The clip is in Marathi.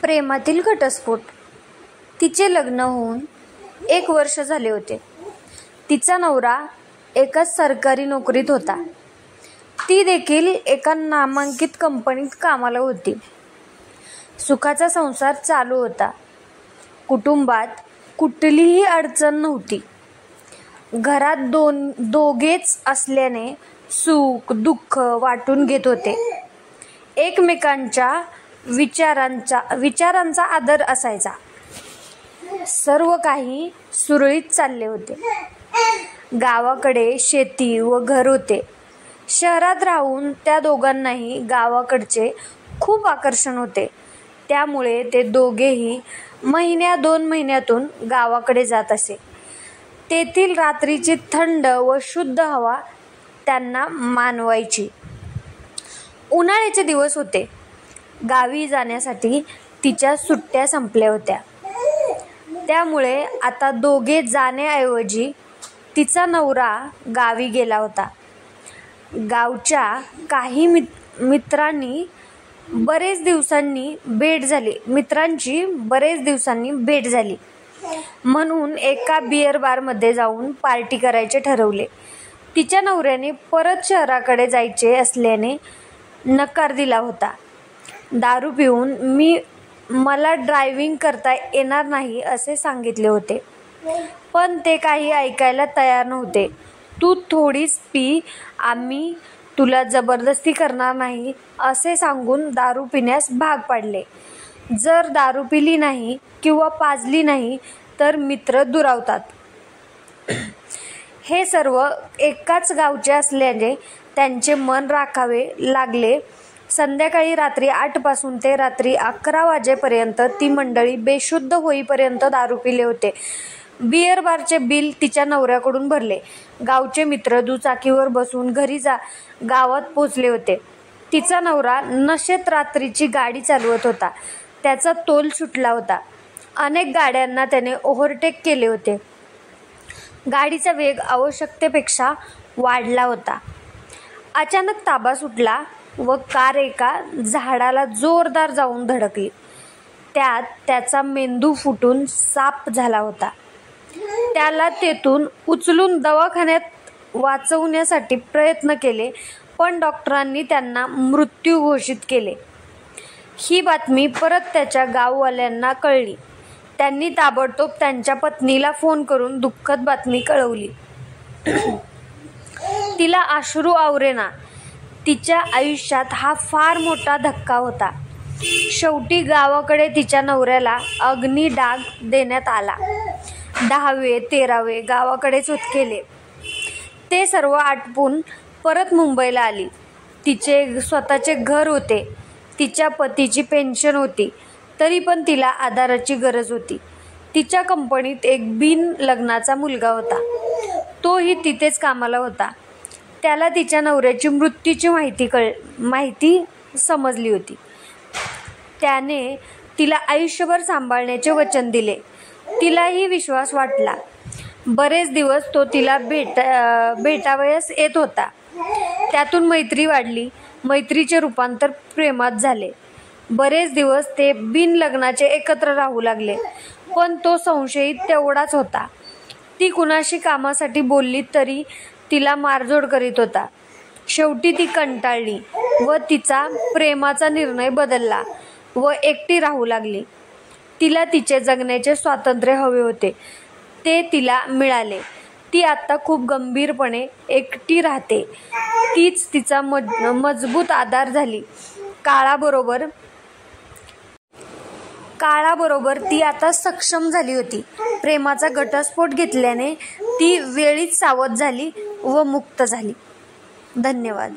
प्रेमातील घटस्फोट. तिचे लग्न होऊन 1 वर्ष झाले होते. तिचा नवरा एका सरकारी नोकरीत होता. ती देखील एका नामांकित कंपनीत कामाला होती. सुखाचा संसार चालू होता. कुटुंबात कुठलीही अडचण नव्हती. घरात दोघेच असल्याने सुख दुःख वाटून घेत होते. एकमेकांच्या विचारांचा आदर असायचा. सर्व काही सुरळीत चालले होते. गावाकडे शेती व घर होते. शहरात राहून त्या दोघांनाही गावाकडचे खूप आकर्षण होते. त्यामुळे ते दोघेही 1-2 महिन्यातून गावाकडे जात असे. तेथील रात्रीची थंड व शुद्ध हवा त्यांना मानवायची. उन्हाळ्याचे दिवस होते. गावी जाण्यासाठी तिच्या सुट्ट्या संपल्या होत्या. त्यामुळे आता दोघे जाण्याऐवजी तिचा नवरा गावी गेला होता. गावच्या काही मित्रांची बरेच दिवसांनी भेट झाली म्हणून एका बिअर बारमध्ये जाऊन पार्टी करायचे ठरवले. तिच्या नवऱ्याने परत शहराकडे जायचे असल्याने नकार दिला होता. दारू पिऊन मला ड्रायव्हिंग करता येणार नाही असे सांगितले होते. पण ते काही ऐकायला तयार नव्हते. तू थोडीच पी, आम्ही तुला जबरदस्ती करणार नाही असे सांगून दारू पिण्यास भाग पाडले. जर दारू पिली नाही किंवा पाजली नाही तर मित्र दुरावतात. हे सर्व एकाच गावचे असल्याने त्यांचे मन राखावे लागले. संध्याकाळी रात्री 8 पासून ते रात्री 11 वाजेपर्यंत ती मंडळी बेशुद्ध होईपर्यंत दारू पिले होते. बिअर बारचे बिल तिच्या नवऱ्याकडून भरले. गावचे मित्र दुचाकीवर बसून गावात पोचले होते. तिचा नवरा नशेत रात्रीची गाडी चालवत होता. त्याचा तोल सुटला होता. अनेक गाड्यांना त्याने ओव्हरटेक केले होते. गाडीचा वेग आवश्यकतेपेक्षा वाढला होता. अचानक ताबा सुटला व कार एका झाडाला जोरदार जाऊन धडकली. त्यात त्याचा मेंदू फुटून साप झाला होता. त्याला तेथून उचलून दवाखान्यात वाचवण्यासाठी प्रयत्न केले पण डॉक्टरांनी त्यांना मृत्यू घोषित केले. ही बातमी परत त्याच्या गाववाल्यांना कळली. त्यांनी ताबडतोब त्यांच्या पत्नीला फोन करून दुःखद बातमी कळवली. तिला अश्रू आवरेना. तिच्या आयुष्यात हा फार मोठा धक्का होता. शेवटी गावाकडे तिच्या नवऱ्याला अग्निडाग देण्यात आला. 10वे 13वे गावाकडेच केले. ते सर्व आटपून परत मुंबईला आली. तिचे स्वतःचे घर होते. तिच्या पतीची पेन्शन होती. तरी पण तिला आधाराची गरज होती. तिच्या कंपनीत एक बिनलग्नाचा मुलगा होता. तोही तिथेच कामाला होता. त्याला तिच्या नवऱ्याची मृत्यूची माहिती समजली होती. त्याने तिला आयुष्यभर सांभाळण्याचे वचन दिले. तिलाही विश्वास वाटला. बरेच दिवस तो तिला भेटावयास येत होता. त्यातून मैत्री वाढली. मैत्रीचे रूपांतर प्रेमात झाले. बरेच दिवस ते बिनलग्नाचे एकत्र राहू लागले. पण तो संशयित तेवढाच होता. ती कुणाशी कामासाठी बोलली तरी तिला मारझोड करीत होता. शेवटी ती कंटाळली व तिचा प्रेमाचा निर्णय बदलला व एकटी राहू लागली. तिला तिचे जगण्याचे स्वातंत्र्य हवे होते. ते तिला मिळाले. ती आता खूप गंभीरपणे एकटी राहते. तीच तिचा मजबूत आधार झाली. काळाबरोबर ती आता सक्षम झाली होती. प्रेमाचा घटस्फोट घेतल्याने ती वेळीच सावध झाली व मुक्त झाली. धन्यवाद.